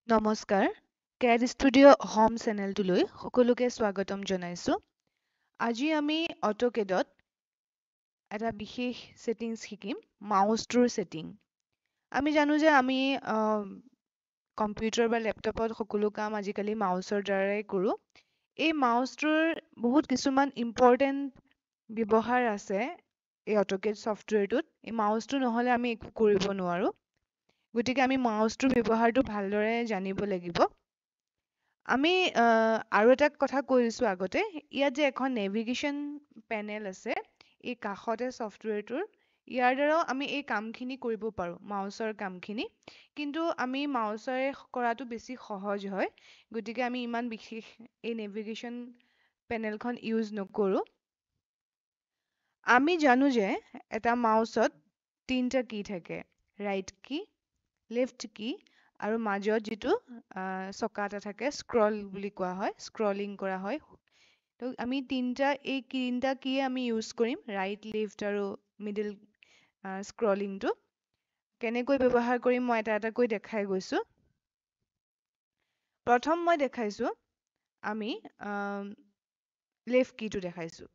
নমস্কাৰ কেড studio' home চেনেলটোলৈ সকলোকে স্বাগতম জনাইছোঁ। আজি আমি অটোকেডত এটা বিশেষ ছেটিংছ শিকিম, মাউচটোৰ ছেটিং। আমি জানো যে আমি কম্পিউটাৰ বা লেপটপত সকলো কাম আজিকালি মাউচৰ দ্বাৰাই কৰোঁ। এই মাউচটোৰ বহুত কিছুমান ইম্পৰ্টেণ্ট ব্যৱহাৰ আছে এই অটোকেড ছফ্টৱেৰটোত। এই মাউচটো নহ'লে আমি একো কৰিব নোৱাৰোঁ। গতিকে আমি মাউচটোৰ ব্যৱহাৰটো ভালদৰে জানিব লাগিব। আমি আৰু এটা কথা কৈ দিছোঁ আগতে, ইয়াত যে এখন নেভিগেশ্যন পেনেল আছে, এই কাষতে ছফ্টৱেৰটোৰ, ইয়াৰ দ্বাৰাও আমি এই কামখিনি কৰিব পাৰোঁ, মাউচৰ কামখিনি। কিন্তু আমি মাউচৰে কৰাটো বেছি সহজ হয়, গতিকে আমি ইমান বিশেষ এই নেভিগেশ্যন পেনেলখন ইউজ নকৰোঁ। আমি জানো যে এটা মাউচত 3টা কি থাকে, ৰাইট কি, লেফ্ট কি আৰু মাজত যিটো চকা এটা থাকে, স্ক্ৰল বুলি কোৱা হয়, স্ক্ৰলিং কৰা হয়। তো আমি এই তিনিটা কিয়ে আমি ইউজ কৰিম, ৰাইট, লেফ্ট আৰু মিডল স্ক্ৰলিংটো। কেনেকৈ ব্যৱহাৰ কৰিম মই এটা এটাকৈ দেখাই গৈছোঁ। প্ৰথম মই দেখাইছোঁ, আমি লেফ্ট কিটো দেখাইছোঁ।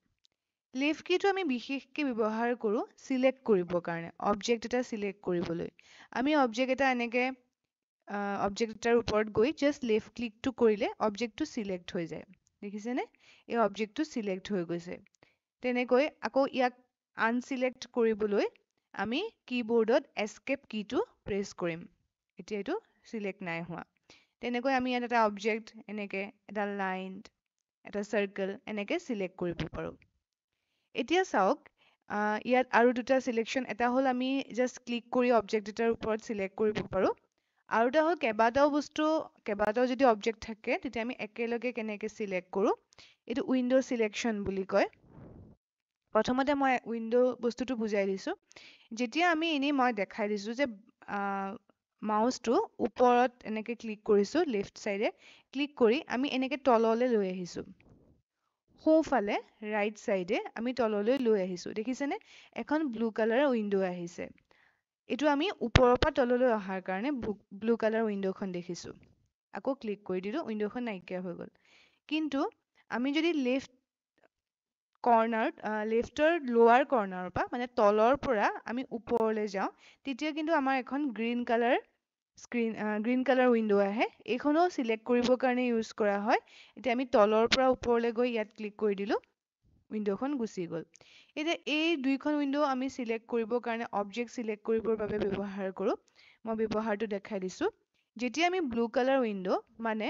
লেফ্ট কিটো আমি বিশেষকৈ ব্যৱহাৰ কৰোঁ চিলেক্ট কৰিবৰ কাৰণে, অবজেক্ট এটা চিলেক্ট কৰিবলৈ। আমি অবজেক্ট এটা এনেকৈ অবজেক্ট এটাৰ ওপৰত গৈ জাষ্ট লেফ্ট ক্লিকটো কৰিলে অবজেক্টটো চিলেক্ট হৈ যায়। দেখিছেনে? এই অবজেক্টটো চিলেক্ট হৈ গৈছে। তেনেকৈ আকৌ ইয়াক আনচিলেক্ট কৰিবলৈ আমি কীবৰ্ডত এস্কেপ কীটো প্ৰেছ কৰিম। এতিয়া এইটো চিলেক্ট নাই হোৱা। তেনেকৈ আমি ইয়াত এটা অবজেক্ট এনেকৈ এটা লাইন, এটা চাৰ্কেল এনেকৈ চিলেক্ট কৰিব পাৰোঁ। এতিয়া চাওক, ইয়াত আৰু দুটা চিলেকশ্যন, এটা হ'ল আমি জাষ্ট ক্লিক কৰি অবজেক্ট এটাৰ ওপৰত চিলেক্ট কৰিব পাৰোঁ। আৰু এটা হ'ল কেইবাটাও যদি অবজেক্ট থাকে তেতিয়া আমি একেলগে কেনেকৈ চিলেক্ট কৰোঁ, এইটো উইণ্ড' চিলেকশ্যন বুলি কয়। প্ৰথমতে মই উইণ্ড' বস্তুটো বুজাই দিছোঁ। যেতিয়া আমি মই দেখাই দিছোঁ যে মাউচটো ওপৰত এনেকৈ ক্লিক কৰিছোঁ, লেফ্ট চাইডে ক্লিক কৰি আমি এনেকৈ তললৈ লৈ আহিছোঁ। সোঁফালে ৰাইট চাইডে আমি তললৈ লৈ আহিছোঁ। দেখিছেনে? এখন ব্লু কালাৰ উইণ্ড' আহিছে। এইটো আমি ওপৰৰ পৰা তললৈ অহাৰ কাৰণে ব্লু কালাৰ উইণ্ড'খন দেখিছোঁ। আকৌ ক্লিক কৰি দিলোঁ, উইণ্ড'খন নাইকিয়া হৈ গ'ল। কিন্তু আমি যদি লেফ্টৰ লোৱাৰ কৰ্ণাৰৰ পৰা, মানে তলৰ পৰা আমি ওপৰলৈ যাওঁ, তেতিয়া কিন্তু আমাৰ এখন গ্ৰীণ কালাৰ উইণ্ড' আহে। এইখনো চিলেক্ট কৰিবৰ কাৰণে ইউজ কৰা হয়। এতিয়া আমি তলৰ পৰা ওপৰলৈ গৈ ইয়াত ক্লিক কৰি দিলোঁ, উইণ্ড'খন গুচি গ'ল। এতিয়া এই দুইখন উইণ্ড' আমি চিলেক্ট কৰিবৰ কাৰণে, অবজেক্ট চিলেক্ট কৰিবৰ বাবে ব্যৱহাৰ কৰোঁ। মই ব্যৱহাৰটো দেখাই দিছোঁ। যেতিয়া আমি ব্লু কালাৰ উইণ্ড' মানে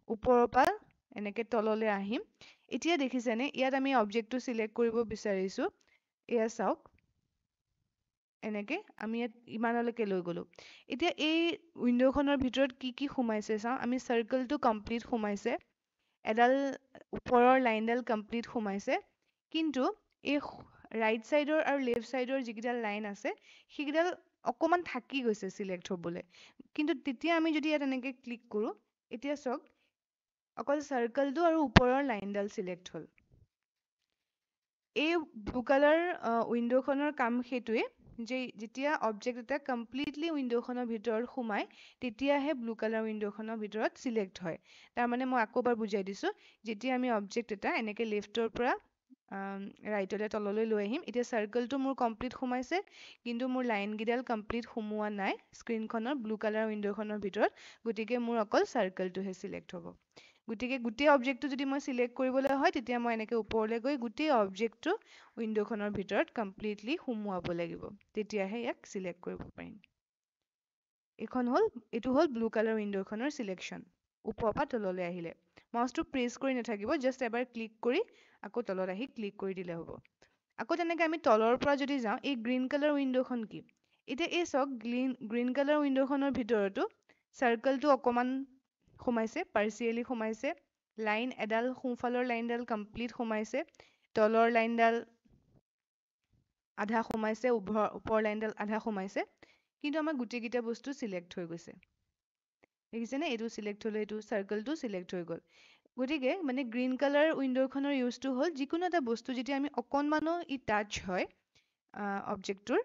ওপৰৰ পৰা এনেকৈ তললৈ আহিম, এতিয়া দেখিছেনে ইয়াত আমি অবজেক্টটো চিলেক্ট কৰিব বিচাৰিছোঁ। এয়া চাওক, এনেকৈ আমি ইয়াত ইমানলৈকে লৈ গ'লোঁ। এতিয়া এই উইণ্ড'খনৰ ভিতৰত কি কি সোমাইছে চাওঁ। আমি চাৰ্কলটো কমপ্লিট সোমাইছে, এডাল ওপৰৰ লাইনডাল কমপ্লিট সোমাইছে। কিন্তু এই ৰাইট চাইডৰ আৰু লেফ্ট চাইডৰ যিকেইডাল লাইন আছে, সেইকেইডাল অকণমান থাকি গৈছে চিলেক্ট হ'বলৈ। কিন্তু তেতিয়া আমি যদি ইয়াত এনেকৈ ক্লিক কৰোঁ, এতিয়া চাওক অকল চাৰ্কলটো আৰু ওপৰৰ লাইনডাল চিলেক্ট হ'ল। এই ব্লু কালাৰ উইণ্ড'খনৰ কাম সেইটোৱে যে যেতিয়া অবজেক্ট এটা কমপ্লিটলি উইণ্ড'খনৰ ভিতৰত সোমায়, তেতিয়াহে ব্লু কালাৰ উইণ্ড'খনৰ ভিতৰত চিলেক্ট হয়। তাৰমানে মই আকৌ এবাৰ বুজাই দিছোঁ, যেতিয়া আমি অবজেক্ট এটা এনেকৈ লেফ্টৰ পৰা ৰাইটলৈ তললৈ লৈ আহিম, এতিয়া চাৰ্কলটো মোৰ কমপ্লিট সোমাইছে, কিন্তু মোৰ লাইনকেইডাল কমপ্লিট সোমোৱা নাই স্ক্ৰীনখনৰ ব্লু কালাৰ উইণ্ড'খনৰ ভিতৰত, গতিকে মোৰ অকল চাৰ্কলটোহে চিলেক্ট হ'ব। গতিকে গোটেই অবজেক্টটো যদি মই চিলেক্ট কৰিবলৈ হয়, তেতিয়া মই এনেকৈ ওপৰলৈ গৈ গোটেই অবজেক্টটো উইণ্ড'খনৰ ভিতৰত কমপ্লিটলি সোমোৱাব লাগিব, তেতিয়াহে ইয়াক চিলেক্ট কৰিব পাৰিম। এইটো হ'ল ব্লু কালাৰ উইণ্ড'খনৰ চিলেকশ্যন, ওপৰৰ পৰা তললৈ আহিলে। মাউচটো প্ৰেছ কৰি নাথাকিব, জাষ্ট এবাৰ ক্লিক কৰি আকৌ তলত আহি ক্লিক কৰি দিলে হ'ব। আকৌ তেনেকৈ আমি তলৰ পৰা যদি যাওঁ, এই গ্ৰীণ কালাৰ উইণ্ড'খন কি? এতিয়া এই চাওক, গ্ৰীণ কালাৰ উইণ্ড'খনৰ ভিতৰতো চাৰ্কলটো অকণমান সোমাইছে, পাৰ্চিয়েলি সোমাইছে, লাইন এডাল সোঁফালৰ লাইনডাল কমপ্লিট সোমাইছে, তলৰ লাইনডাল আধা সোমাইছে, ওপৰৰ লাইনডাল আধা সোমাইছে, কিন্তু আমাৰ গোটেইকেইটা বস্তু চিলেক্ট হৈ গৈছে। দেখিছেনে? এইটো চিলেক্ট হ'লে এইটো চাৰ্কলটো চিলেক্ট হৈ গ'ল। গতিকে মানে গ্ৰীণ কালাৰ উইণ্ড'খনৰ ইউজটো হ'ল, যিকোনো এটা বস্তু যেতিয়া আমি অকণমানো টাচ হয় অবজেক্টটোৰ,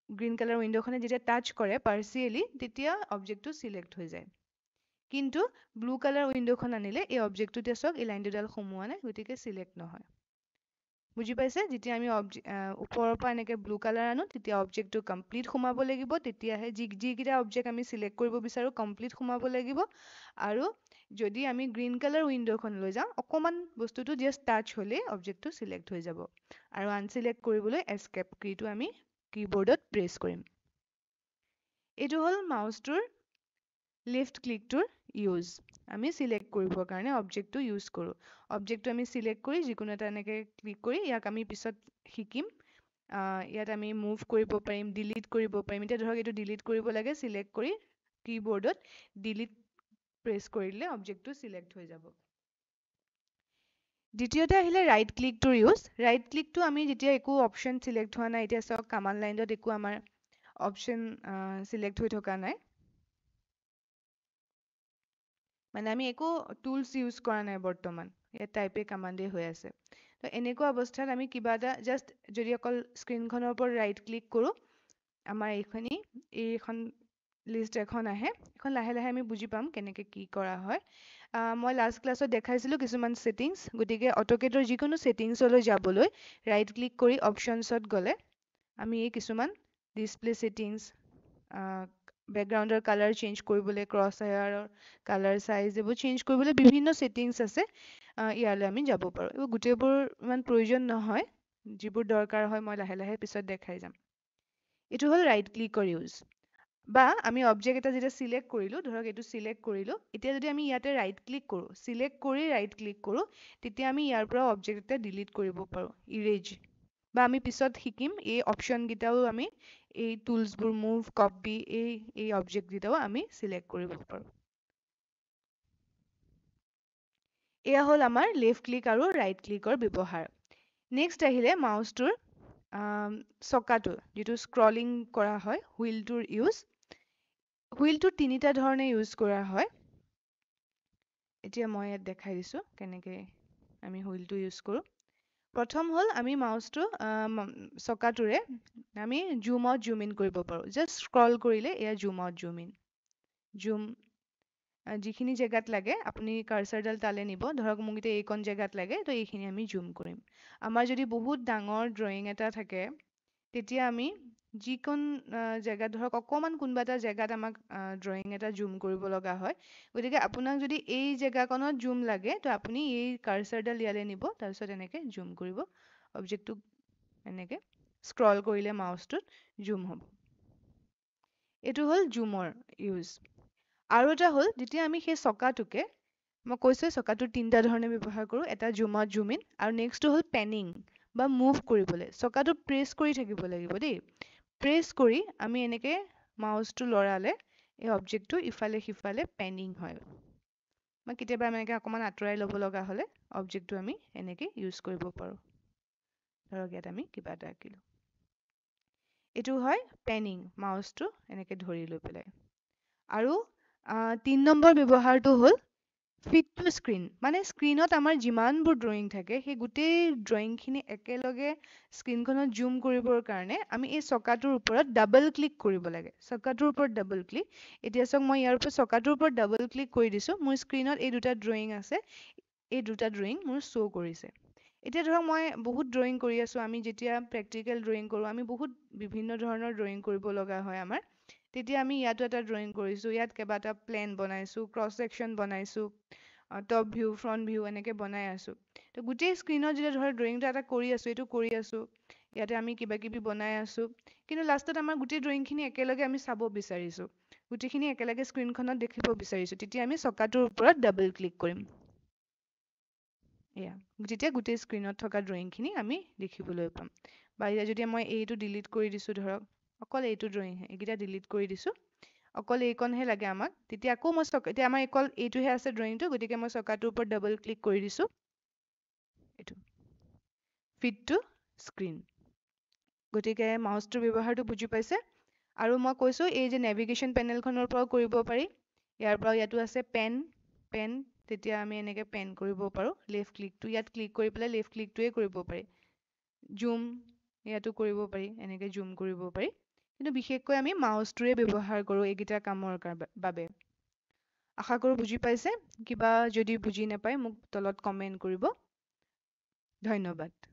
গ্ৰীণ কালাৰ উইণ্ড'খনে যেতিয়া টাচ কৰে পাৰ্চিয়েলি, তেতিয়া অবজেক্টটো চিলেক্ট হৈ যায়। কিন্তু ব্লু কালাৰ উইন্ডোখন আনিলে এই অবজেক্টটো এতিয়া চাওক এই লাইন দুডাল সোমোৱা নাই গতিকে সিলেক্ট নহয় বুজি পাইছে যেতিয়া আমি ওপৰৰ পৰা এনেকে ব্লু কালাৰ আনো তেতিয়া অবজেক্টটো কমপ্লিট সোমাব লাগিব তেতিয়াহে যিকেইটা অবজেক্ট আমি সিলেক্ট কৰিব বিচাৰো কমপ্লিট সোমাব লাগিব আৰু যদি আমি গ্ৰীণ কালাৰ উইন্ডোখন লৈ যাওঁ অকমান বস্তুটো জাষ্ট টাচ হ'লে অবজেক্টটো সিলেক্ট হৈ যাব আৰু আনসিলেক্ট কৰিবলৈ এস্কেপ কীটো আমি কিবৰ্ডত প্ৰেছ কৰিম এইটো হ'ল মাউছটোৰ লেফ্ট ক্লিকটোৰ ইউজ আমি সিলেক্ট কৰিবৰ কাৰণে অবজেক্টটো ইউজ কৰোঁ অবজেক্টটো আমি সিলেক্ট কৰি যিকোনো এটা এনেকে ক্লিক কৰি ইয়াক আমি পিছত শিকিম ইয়াত আমি মুভ কৰিব পাৰিম ডিলিট কৰিব পাৰিম এতিয়া ধৰক এইটো ডিলিট কৰিব লাগে সিলেক্ট কৰি কিবৰ্ডত ডিলিট প্ৰেছ কৰিলে অবজেক্টটো সিলেক্ট হৈ যাব দ্বিতীয়তে আহিলে ৰাইট ক্লিকটোৰ ইউজ ৰাইট ক্লিকটো আমি যেতিয়া একো অপশ্যন সিলেক্ট হোৱা নাই এতিয়া চাওক কমাণ্ড লাইনত একো আমাৰ অপশ্যন সিলেক্ট হৈ থকা নাই মানে আমি একো টুলস ইউজ কৰা নাই বৰ্তমান ইয়াত টাইপে কমাণ্ডে হৈ আছে তো এনেকুৱা অৱস্থাত আমি কিবা এটা জাষ্ট যদি অকল স্ক্ৰীনখনৰ ওপৰত ৰাইট ক্লিক কৰোঁ আমাৰ এইখন লিষ্ট এখন আহে এখন লাহে লাহে আমি বুজি পাম কেনেকৈ কি কৰা হয় মই লাষ্ট ক্লাছত দেখাইছিলোঁ কিছুমান ছেটিংছ গতিকে অটোকেটৰ যিকোনো ছেটিংছলৈ যাবলৈ ৰাইট ক্লিক কৰি অপশ্যনছত গ'লে আমি এই কিছুমান ডিছপ্লে ছেটিংছ বেকগ্ৰাউণ্ডৰ কালাৰ চেঞ্জ কৰিবলৈ ক্ৰছ হেয়াৰৰ কালাৰ চাইজ এইবোৰ চেঞ্জ কৰিবলৈ বিভিন্ন ছেটিংছ আছে ইয়ালৈ আমি যাব পাৰোঁ এইবোৰ গোটেইবোৰ ইমান প্ৰয়োজন নহয় যিবোৰ দৰকাৰ হয় মই লাহে লাহে পিছত দেখাই যাম এইটো হ'ল ৰাইট ক্লিকৰ ইউজ বা আমি অবজেক্ট এটা যেতিয়া সিলেক্ট কৰিলোঁ ধৰক এইটো সিলেক্ট কৰিলোঁ এতিয়া যদি আমি ইয়াতে ৰাইট ক্লিক কৰোঁ সিলেক্ট কৰি ৰাইট ক্লিক কৰোঁ তেতিয়া আমি ইয়াৰ পৰা অবজেক্ট এটা ডিলিট কৰিব পাৰোঁ ইৰেজ বা আমি পিছত শিকিম এই অপশ্যনকেইটাও আমি এই টুলছবোৰ মুভ কপি এই অবজেক্টকেইটাও আমি সিলেক্ট কৰিব পাৰোঁ এয়া হ'ল আমাৰ লেফ্ট ক্লিক আৰু ৰাইট ক্লিকৰ ব্যৱহাৰ নেক্সট আহিলে মাউছটোৰ চকাটো যিটো স্ক্ৰলিং কৰা হয় হুইলটোৰ ইউজ হুইলটো তিনিটা ধৰণে ইউজ কৰা হয় এতিয়া মই ইয়াত দেখাই দিছোঁ কেনেকৈ আমি হুইলটো ইউজ কৰোঁ প্ৰথম হ'ল আমি মাউছটো চকাটোৰে আমি জুম আউট জুম ইন কৰিব পাৰোঁ জাষ্ট স্ক্ৰল কৰিলে এয়া জুম আউট জুম ইন জুম যিখিনি জেগাত লাগে আপুনি কাৰ্চাৰডাল তালে নিব ধৰক মোক এতিয়া এইকণ জেগাত লাগে তো এইখিনি আমি জুম কৰিম আমাৰ যদি বহুত ডাঙৰ ড্ৰয়িং এটা থাকে তেতিয়া আমি যিকণ জেগাত ধৰক অকণমান কোনোবা এটা জেগাত আমাক ড্ৰয়িং এটা জুম কৰিব লগা হয় গতিকে আপোনাক যদি এই জেগাকণত জুম লাগে তো আপুনি এই কাৰ্চাৰডাল ইয়ালৈ নিব তাৰপিছত এনেকৈ জুম কৰিব অবজেক্টটো এনেকৈ স্ক্ৰল কৰিলে মাউছটোত জুম হ'ব এইটো হ'ল জুমৰ ইউজ আৰু এটা হ'ল যেতিয়া আমি সেই চকাটোকে মই কৈছোঁ চকাটোৰ তিনিটা ধৰণে ব্যৱহাৰ কৰোঁ এটা জুম আউট জুম ইন আৰু নেক্সটটো হ'ল পেনিং বা মুভ কৰিবলৈ চকাটো প্ৰেছ কৰি থাকিব লাগিব দেই প্ৰেছ কৰি আমি এনেকৈ মাউছটো লৰালে এই অবজেক্টটো ইফালে সিফালে পেনিং হয় মই কেতিয়াবা এনেকৈ অকণমান আঁতৰাই ল'ব লগা হ'লে অবজেক্টটো আমি এনেকৈ ইউজ কৰিব পাৰোঁ ধৰক ইয়াত আমি কিবা এটা আঁকিলোঁ এইটো হয় পেনিং মাউছটো এনেকৈ ধৰি লৈ পেলাই আৰু ৩ নম্বৰ ব্যৱহাৰটো হ'ল ফিট টু স্ক্ৰীন মানে স্ক্ৰীনত আমাৰ যিমানবোৰ ড্ৰয়িং থাকে সেই গোটেই ড্ৰয়িংখিনি একেলগে স্ক্ৰীনখনত জুম কৰিবৰ কাৰণে আমি এই চকাটোৰ ওপৰত ডাবল ক্লিক কৰিব লাগে চকাটোৰ ওপৰত ডাবল ক্লিক এতিয়া চাওক মই ইয়াৰ ওপৰত চকাটোৰ ওপৰত ডাবল ক্লিক কৰি দিছোঁ মোৰ স্ক্ৰীনত এই দুটা ড্ৰয়িং আছে এই দুটা ড্ৰয়িং মোৰ শ্ব' কৰিছে এতিয়া ধৰক মই বহুত ড্ৰয়িং কৰি আছোঁ আমি যেতিয়া প্ৰেক্টিকেল ড্ৰয়িং কৰোঁ আমি বহুত বিভিন্ন ধৰণৰ ড্ৰয়িং কৰিব লগা হয় আমাৰ তেতিয়া আমি ইয়াতো এটা ড্ৰয়িং কৰিছোঁ ইয়াত কেইবাটা প্লেন বনাইছোঁ ক্ৰছ ছেকশ্যন বনাইছোঁ টপ ভিউ ফ্ৰণ্ট ভিউ এনেকৈ বনাই আছোঁ তো গোটেই স্ক্ৰীনত যেতিয়া ধৰক ড্ৰয়িংটো এটা কৰি আছোঁ এইটো কৰি আছোঁ ইয়াতে আমি কিবা কিবি বনাই আছোঁ কিন্তু লাষ্টত আমাৰ গোটেই ড্ৰয়িংখিনি একেলগে আমি চাব বিচাৰিছোঁ গোটেইখিনি একেলগে স্ক্ৰীনখনত দেখিব বিচাৰিছোঁ তেতিয়া আমি চকাটোৰ ওপৰত ডাবল ক্লিক কৰিম এয়া যেতিয়া গোটেই স্ক্ৰীনত থকা ড্ৰয়িংখিনি আমি দেখিবলৈ পাম বা এতিয়া যদি মই এইটো ডিলিট কৰি দিছোঁ ধৰক অকল এইটো ড্ৰয়িংহে এইকেইটা ডিলিট কৰি দিছোঁ অকল এইকণহে লাগে আমাক তেতিয়া আকৌ মই এতিয়া আমাৰ অকল এইটোহে আছে ড্ৰয়িংটো গতিকে মই চকাটোৰ ওপৰত ডাবল ক্লিক কৰি দিছোঁ এইটো ফিট টু স্ক্ৰীন গতিকে মাউছটোৰ ব্যৱহাৰটো বুজি পাইছে আৰু মই কৈছোঁ এই যে নেভিগেশ্যন পেনেলখনৰ পৰাও কৰিব পাৰি ইয়াৰ পৰাও ইয়াতো আছে পেন তেতিয়া আমি এনেকৈ পেন কৰিব পাৰোঁ লেফ্ট ক্লিকটো ইয়াত ক্লিক কৰি পেলাই লেফ্ট ক্লিকটোৱে কৰিব পাৰি জুম ইয়াতো কৰিব পাৰি এনেকৈ জুম কৰিব পাৰি কিন্তু বিশেষকৈ আমি মাউছটোৰে ব্যৱহাৰ কৰোঁ এইকেইটা কামৰ বাবে আশা কৰোঁ বুজি পাইছে। কিবা যদি বুজি নাপায় মোক তলত কমেণ্ট কৰিব। ধন্যবাদ।